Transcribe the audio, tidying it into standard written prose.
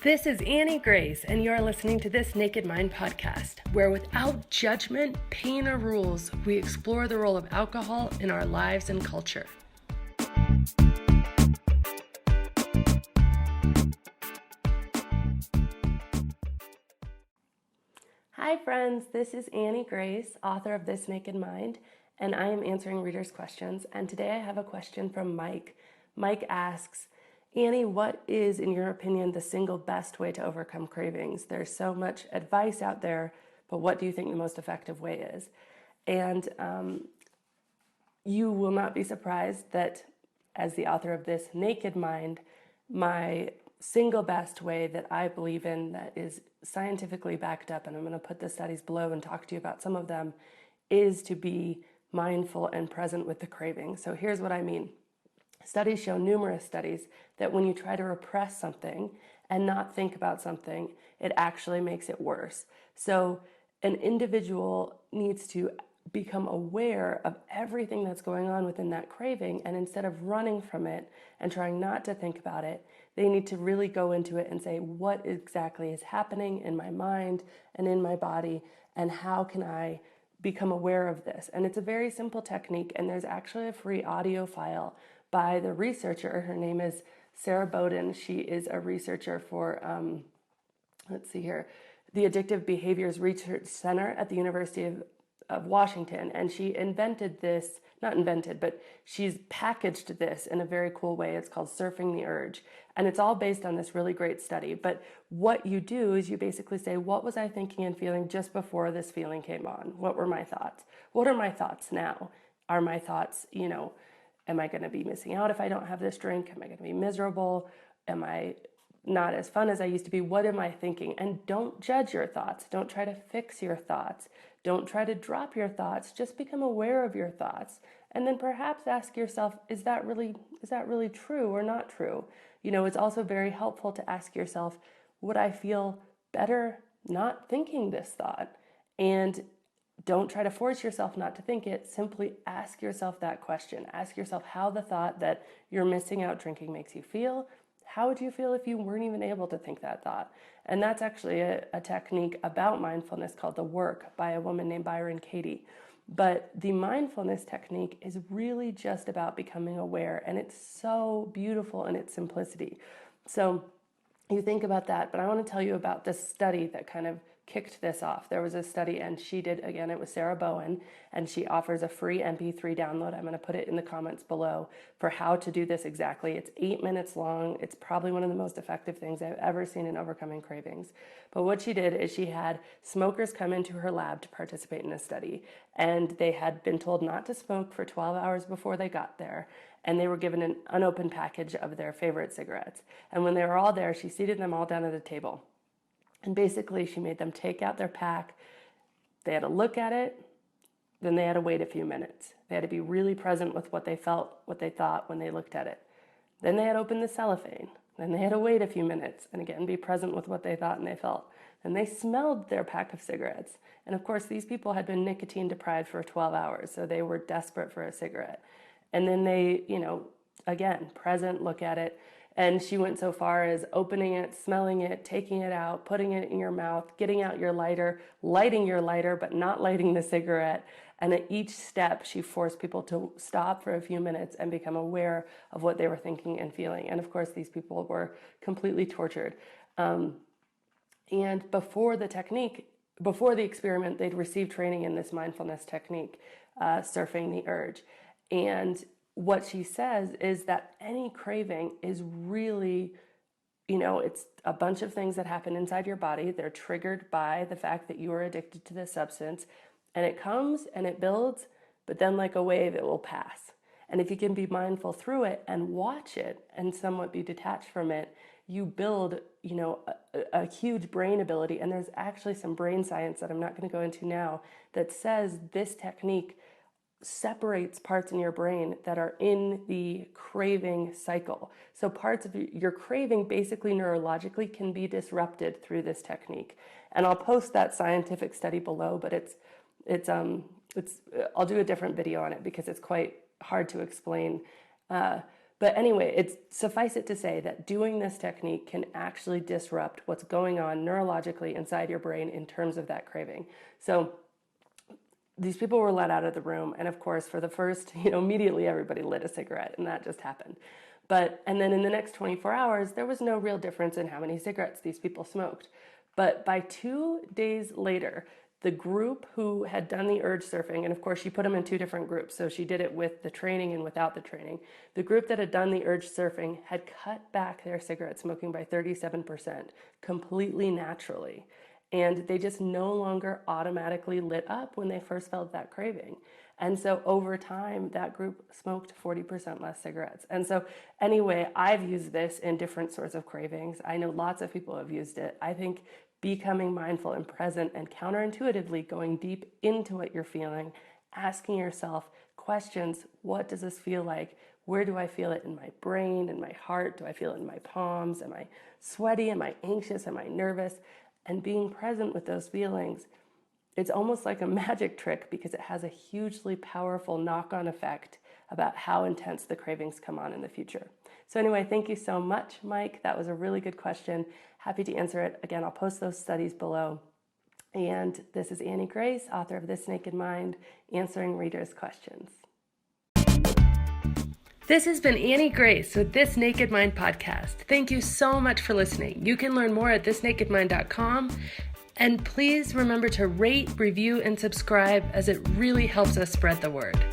This is Annie Grace, and you are listening to This Naked Mind podcast, where without judgment, pain, or rules, we explore the role of alcohol in our lives and culture. Hi friends, this is Annie Grace, author of This Naked Mind, and I am answering readers' questions. And today I have a question from Mike. Mike asks, Annie, what is, in your opinion, the single best way to overcome cravings? There's so much advice out there, but what do you think the most effective way is? And you will not be surprised that as the author of This Naked Mind, my single best way that I believe in that is scientifically backed up, and I'm going to put the studies below and talk to you about some of them, is to be mindful and present with the craving. So here's what I mean. Studies show, numerous studies, that when you try to repress something and not think about something, it actually makes it worse. So an individual needs to become aware of everything that's going on within that craving, and instead of running from it and trying not to think about it, they need to really go into it and say, what exactly is happening in my mind and in my body, and how can I become aware of this? And it's a very simple technique, and there's actually a free audio file by the researcher. Her name is Sarah Bowden. She is a researcher for, the Addictive Behaviors Research Center at the University of Washington. And she invented this, not invented, but she's packaged this in a very cool way. It's called Surfing the Urge. And it's all based on this really great study. But what you do is you basically say, what was I thinking and feeling just before this feeling came on? What were my thoughts? What are my thoughts now? Are my thoughts, am I going to be missing out if I don't have this drink? Am I going to be miserable? Am I not as fun as I used to be? What am I thinking? And don't judge your thoughts. Don't try to fix your thoughts. Don't try to drop your thoughts. Just become aware of your thoughts. And then perhaps ask yourself, is that really true or not true? It's also very helpful to ask yourself, would I feel better not thinking this thought? And don't try to force yourself not to think it. Simply ask yourself that question. Ask yourself how the thought that you're missing out drinking makes you feel. How would you feel if you weren't even able to think that thought? And that's actually a technique about mindfulness called The Work by a woman named Byron Katie. But the mindfulness technique is really just about becoming aware, and it's so beautiful in its simplicity. So you think about that, but I want to tell you about this study that kind of kicked this off. There was a study, and she did, again, it was Sarah Bowen, and she offers a free MP3 download. I'm going to put it in the comments below for how to do this exactly. It's 8 minutes long. It's probably one of the most effective things I've ever seen in overcoming cravings. But what she did is she had smokers come into her lab to participate in a study, and they had been told not to smoke for 12 hours before they got there. And they were given an unopened package of their favorite cigarettes. And when they were all there, she seated them all down at a table. And basically, she made them take out their pack. They had to look at it. Then they had to wait a few minutes. They had to be really present with what they felt, what they thought when they looked at it. Then they had to open the cellophane. Then they had to wait a few minutes and again be present with what they thought and they felt. Then they smelled their pack of cigarettes. And of course, these people had been nicotine deprived for 12 hours, so they were desperate for a cigarette. And then they, again, present, look at it. And she went so far as opening it, smelling it, taking it out, putting it in your mouth, getting out your lighter, lighting your lighter, but not lighting the cigarette. And at each step, she forced people to stop for a few minutes and become aware of what they were thinking and feeling. And of course, these people were completely tortured. And before the experiment, they'd received training in this mindfulness technique, surfing the urge. And what she says is that any craving is really, it's a bunch of things that happen inside your body. They're triggered by the fact that you are addicted to this substance. And it comes and it builds, but then like a wave, it will pass. And if you can be mindful through it and watch it and somewhat be detached from it, you build, a huge brain ability. And there's actually some brain science that I'm not going to go into now that says this technique separates parts in your brain that are in the craving cycle. So parts of your craving basically neurologically can be disrupted through this technique. And I'll post that scientific study below, but I'll do a different video on it because it's quite hard to explain. But anyway, suffice it to say that doing this technique can actually disrupt what's going on neurologically inside your brain in terms of that craving. So these people were let out of the room, and of course, for the first, immediately everybody lit a cigarette, and that just happened. And then in the next 24 hours, there was no real difference in how many cigarettes these people smoked. But by 2 days later, the group who had done the urge surfing, and of course she put them in 2 different groups, so she did it with the training and without the training. The group that had done the urge surfing had cut back their cigarette smoking by 37%, completely naturally. And they just no longer automatically lit up when they first felt that craving. And so over time, that group smoked 40% less cigarettes. And so anyway, I've used this in different sorts of cravings. I know lots of people have used it. I think becoming mindful and present and counterintuitively going deep into what you're feeling, asking yourself questions: what does this feel like? Where do I feel it in my brain, in my heart? Do I feel it in my palms? Am I sweaty? Am I anxious? Am I nervous? And being present with those feelings, it's almost like a magic trick because it has a hugely powerful knock-on effect about how intense the cravings come on in the future. So anyway, thank you so much, Mike. That was a really good question. Happy to answer it. Again, I'll post those studies below. And this is Annie Grace, author of This Naked Mind, answering readers' questions. This has been Annie Grace with This Naked Mind podcast. Thank you so much for listening. You can learn more at thisnakedmind.com. And please remember to rate, review, and subscribe, as it really helps us spread the word.